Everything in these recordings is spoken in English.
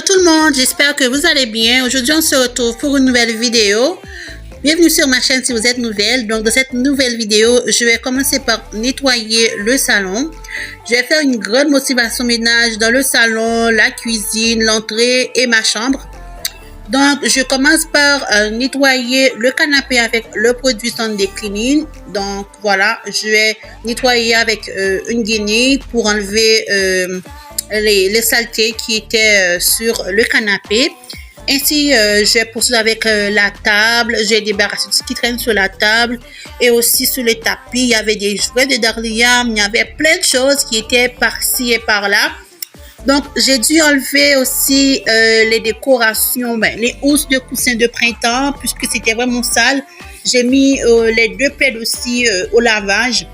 tout le monde, j'espère que vous allez bien. Aujourd'hui, on se retrouve pour une nouvelle vidéo. Bienvenue sur ma chaîne si vous êtes nouvelle. Donc, dans cette nouvelle vidéo, je vais commencer par nettoyer le salon. Je vais faire une grande motivation ménage dans le salon, la cuisine, l'entrée et ma chambre. Donc, je commence par nettoyer le canapé avec le produit Sunday Cleaning. Donc, voilà, je vais nettoyer avec une guenille pour enlever les saletés qui étaient sur le canapé. Ainsi, je vais poursuivre avec la table. J'ai débarrassé tout ce qui traîne sur la table et aussi sur les tapis. Il y avait des jouets de dahlia, il y avait plein de choses qui étaient par-ci et par-là. Donc, j'ai dû enlever aussi les décorations, les housses de coussins de printemps puisque c'était vraiment sale. J'ai mis les deux plaids aussi au lavage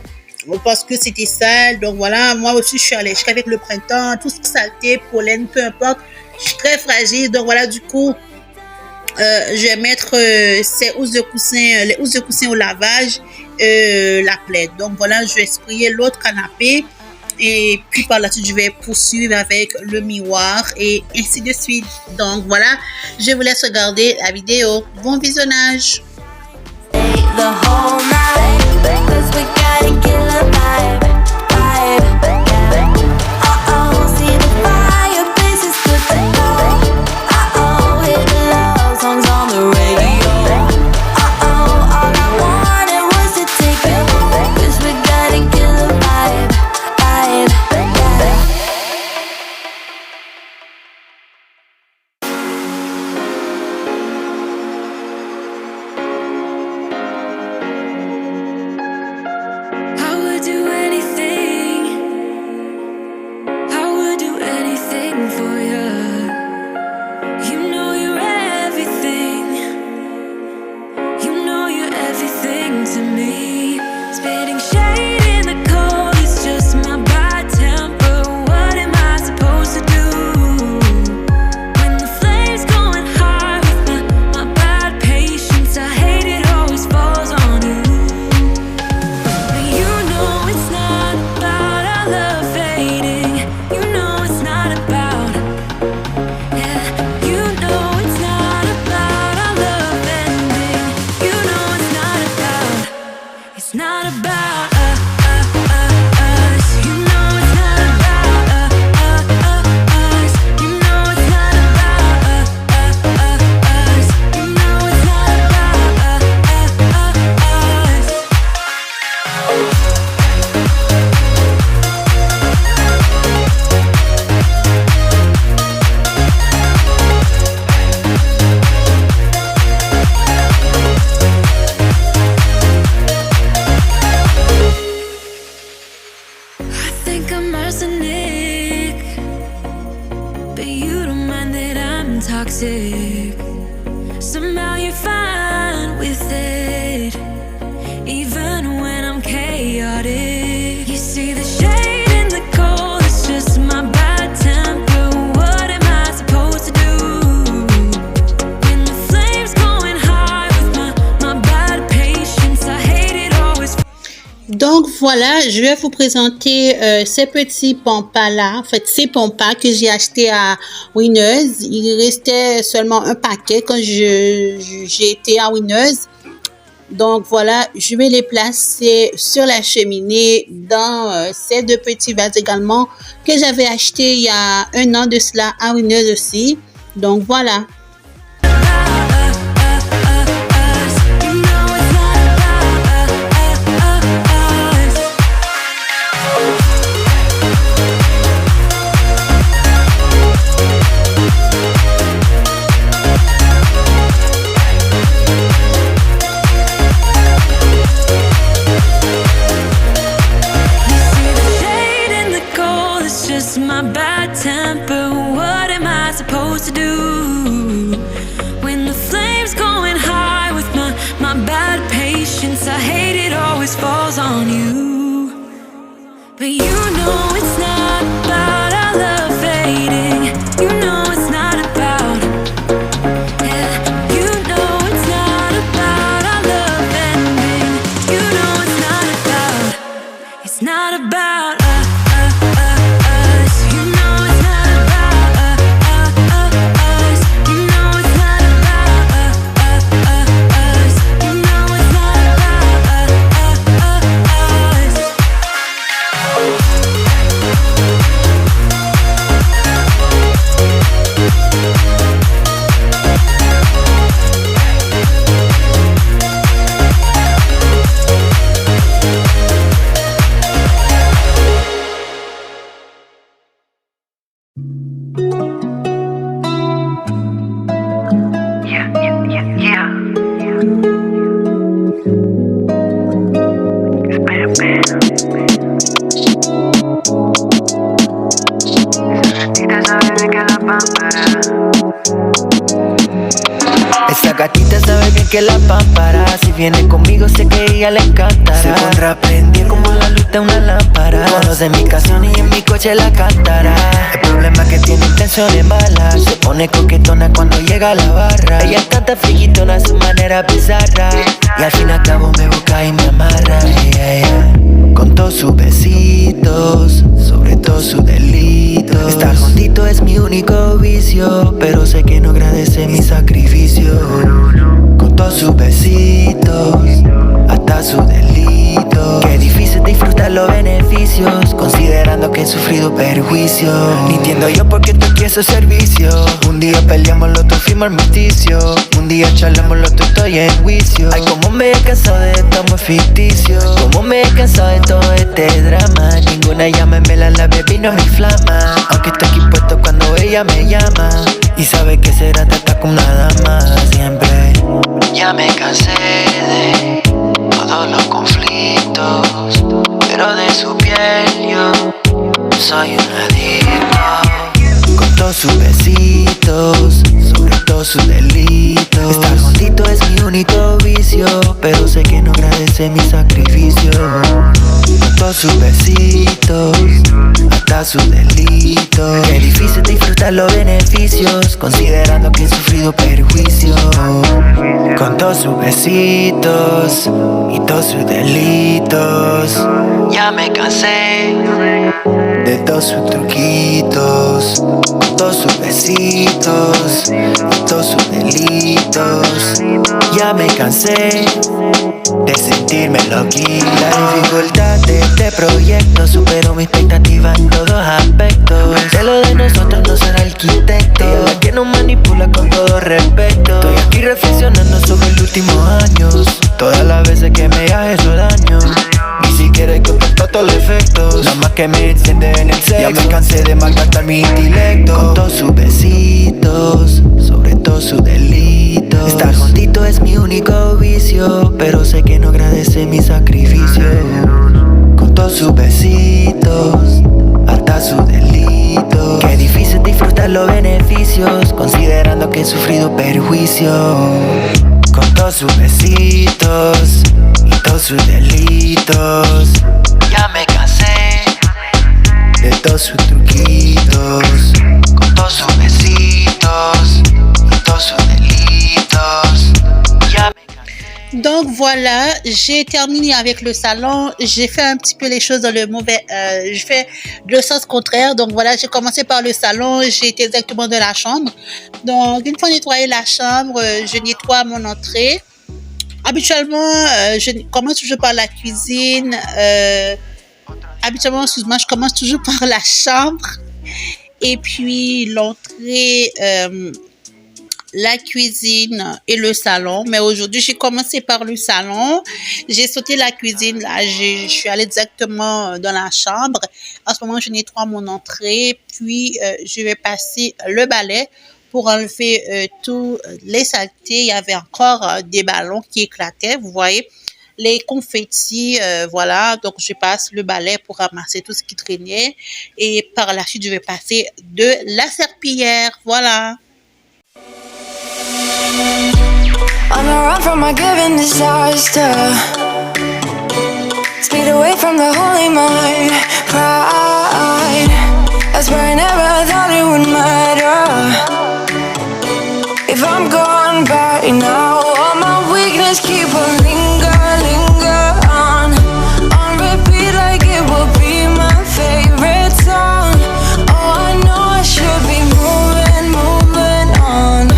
parce que c'était sale. Donc, voilà, moi aussi, je suis allergique avec le printemps. Tout ce qui saleté, pollen, peu importe. Je suis très fragile. Donc, voilà, du coup, je vais mettre ces housses de coussins, les housses de coussins au lavage, la plaide. Donc, voilà, je vais sprayer l'autre canapé. Et puis par la suite, je vais poursuivre avec le miroir et ainsi de suite. Donc voilà, je vous laisse regarder la vidéo. Bon visionnage. Toxic. Somehow you're fine with it, even when I'm chaotic. You see the shade in the cold, it's just my bad temper. What am I supposed to do when the flames going high with my bad patience? I hate it always. Donc voilà, je vais vous présenter ces petits pampas là, en fait ces pampas que j'ai acheté à Winners. Il restait seulement un paquet quand j'ai été à Winners. Donc voilà, je vais les placer sur la cheminée dans ces deux petits vases également que j'avais acheté il y a un an de cela à Winners aussi. Donc voilà. My bad temper, what am I supposed to do when the flames going high with my bad patience? I hate it always falls on you, but you know it's not about our love fading. You know it's not about, yeah, you know it's not about our love ending. You know it's not about us. You know it's not about Esa gatita sabe bien que la pámpara. Si viene conmigo sé que ella le encantará. Se pondrá prendida como la luz de una lámpara. Conoce mi canción y en mi coche la cantará. El problema es que tiene intenciones malas. Se pone coquetona cuando llega a la barra. Ella es tanta friquitona a su manera bizarra. Y al fin y al cabo me busca y me amarra. Con todos sus besitos, sobre todo sus delitos. Estar juntito es mi único vicio, pero sé que no agradece mi sacrificio. Con todos sus besitos, hasta sus delitos. Qué difícil disfrutar los beneficios, considerando que he sufrido perjuicio. Ni entiendo yo por qué tú quieres su servicio. Un día peleamos, el otro firma armisticio. Un día charlamos, el otro estoy en juicio. Ay, como me he cansado de esto muy ficticio. Como me he cansado de todo este drama. Ninguna llama me la bebé no me inflama. Aunque estoy aquí puesto cuando ella me llama. Y sabe que será tratar como una dama siempre. Ya me cansé de todos los conflictos, pero de su piel yo soy un adicto. Con todos sus besitos, sobre todo sus delitos. Estar juntito es mi único vicio, pero sé que no agradece mi sacrificio. Con todos sus besitos, hasta sus delitos. Qué difícil disfrutar los beneficios, considerando que he sufrido perjuicio. Con todos sus besitos y todos sus delitos. Ya me cansé de todos sus truquitos. Con todos sus besitos y todos sus delitos. Ya me cansé de sentirme loquita. La dificultad de este proyecto superó mi expectativa en todos aspectos. De lo de nosotros no será arquitecto, la que nos manipula con todo respeto. Estoy aquí reflexionando sobre los últimos años, todas las veces que me has hecho daño. Ni siquiera he contestado todos los efectos, nada más que me enciende en el sexo. Ya me cansé de malgastar mi intelecto. Con todos sus besitos, sobre todo sus delitos. Estar juntito es mi único vicio, pero sé que no agradece mi sacrificio. Con todos sus besitos, hasta sus delitos. Qué difícil disfrutar los beneficios, considerando que he sufrido perjuicio. Con todos sus besitos y todos sus delitos. Ya me cansé de todos sus truquitos. Con todos sus besitos y todos sus delitos. Ya me cansé. Donc voilà, j'ai terminé avec le salon. J'ai fait un petit peu les choses dans le mauvais, je fais le sens contraire. Donc voilà, j'ai commencé par le salon, j'ai été directement dans la chambre. Donc une fois nettoyé la chambre, je nettoie mon entrée. Habituellement, je commence toujours par la cuisine. Habituellement, excuse-moi, je commence toujours par la chambre. Et puis l'entrée, la cuisine et le salon. Mais aujourd'hui, j'ai commencé par le salon. J'ai sauté la cuisine. Là, je suis allée directement dans la chambre. En ce moment, je nettoie mon entrée. Puis, je vais passer le balai pour enlever tous les saletés. Il y avait encore des ballons qui éclataient. Vous voyez, les confettis, voilà. Donc, je passe le balai pour ramasser tout ce qui traînait. Et par la suite, je vais passer de la serpillière. Voilà. On the run from my given disaster, speed away from the holy mind, pride. That's where I never thought it would matter. If I'm gone by now, all my weakness keep on linger on repeat like it will be my favorite song. Oh, I know I should be moving on,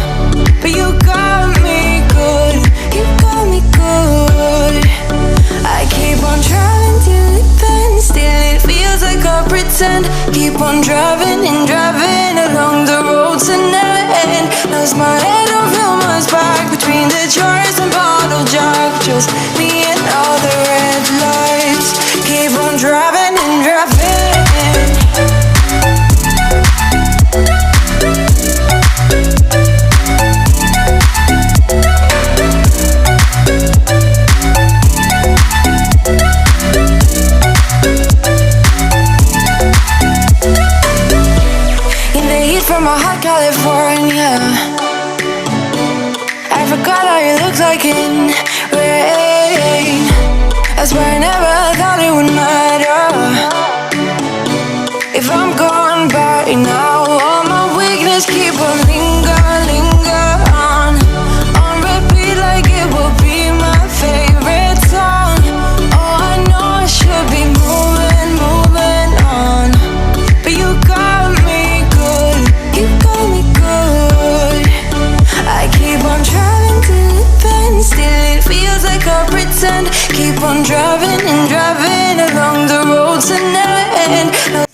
but you got me good, you got me good. I keep on driving till it bends, still it feels like I pretend. Keep on driving and driving along the hot California. I forgot how you look like in rain. I swear I never thought it would matter if I'm gone by now. All my weakness keep on linger on repeat like it will be my favorite song. Oh, I know I should be moving on, but you got me good, you got me good. I keep on driving till it bends, still it feels like I pretend. Keep on driving and driving along the road to never end.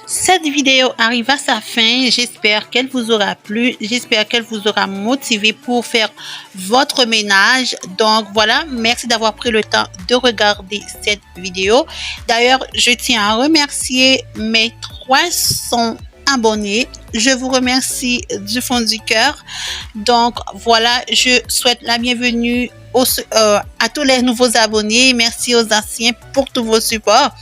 Cette vidéo arrive à sa fin. J'espère qu'elle vous aura plu. J'espère qu'elle vous aura motivé pour faire votre ménage. Donc voilà, merci d'avoir pris le temps de regarder cette vidéo. D'ailleurs, je tiens à remercier mes 300 abonnés. Je vous remercie du fond du cœur. Donc voilà, je souhaite la bienvenue à tous les nouveaux abonnés. Merci aux anciens pour tous vos supports.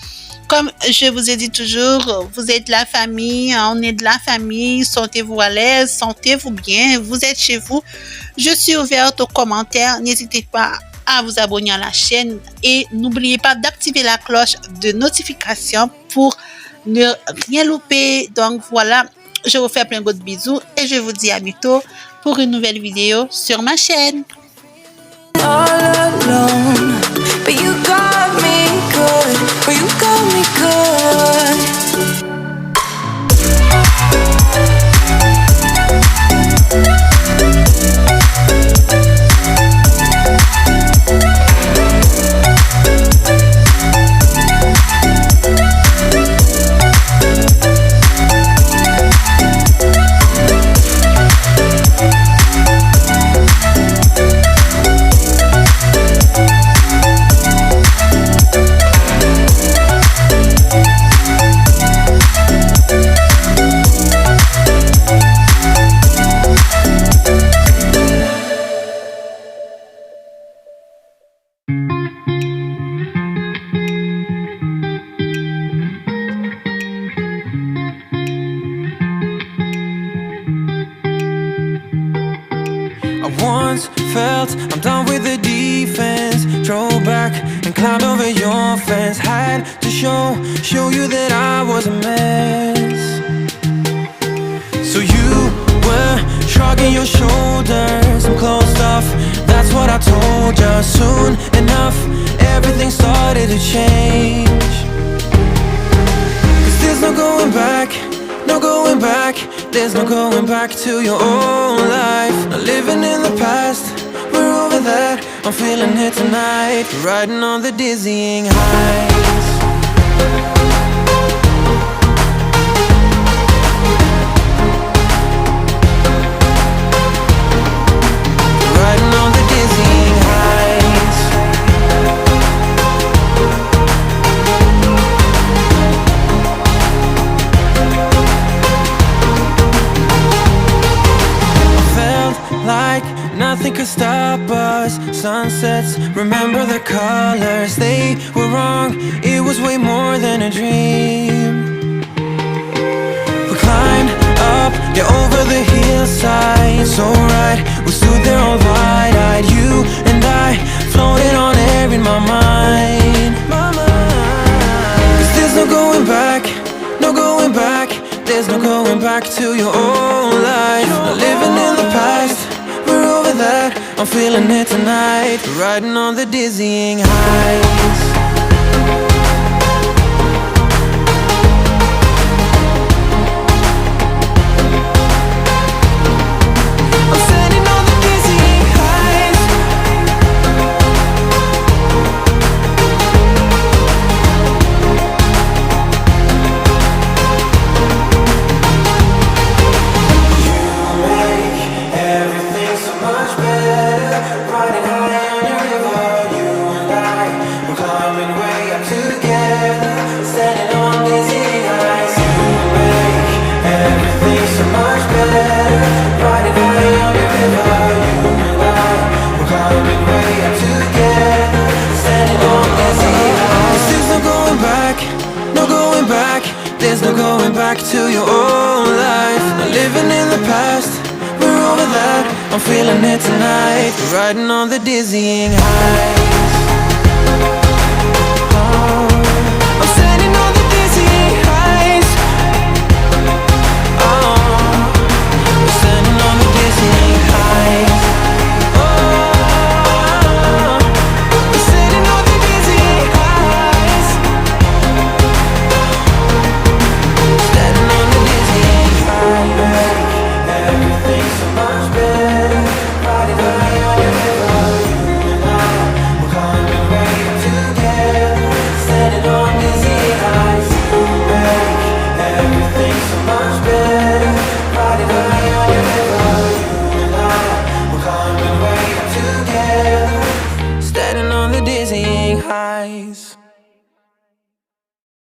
Comme je vous ai dit toujours, vous êtes la famille, on est de la famille, sentez-vous à l'aise, sentez-vous bien, vous êtes chez vous. Je suis ouverte aux commentaires, n'hésitez pas à vous abonner à la chaîne et n'oubliez pas d'activer la cloche de notification pour ne rien louper. Donc voilà, je vous fais plein de bisous et je vous dis à bientôt pour une nouvelle vidéo sur ma chaîne. All alone, but you got me good, but you got me good. Once felt I'm done with the defense. Drove back and climbed over your fence. Had to show you that I was a mess. So you were shrugging your shoulders. I'm closed off, that's what I told you. Soon enough, everything started to change. 'Cause there's no going back, no going back. There's no going back to your old life. Not living in the past, we're over that. I'm feeling it tonight, riding on the dizzying heights. Riding on the dizzying heights. Like nothing could stop us. Sunsets, remember the colors. They were wrong, it was way more than a dream. We climbed up, yeah, over the hillside. So right, we stood there all wide-eyed. You and I, floating on air in my mind. 'Cause there's no going back, no going back. There's no going back to your old life. Not living in the past, we're over that. I'm feeling it tonight, riding on the dizzying heights. I'm standing on the dizzying heights. There's no going back to your old life. living in the past, we're over that. I'm feeling it tonight, riding on the dizzying highs.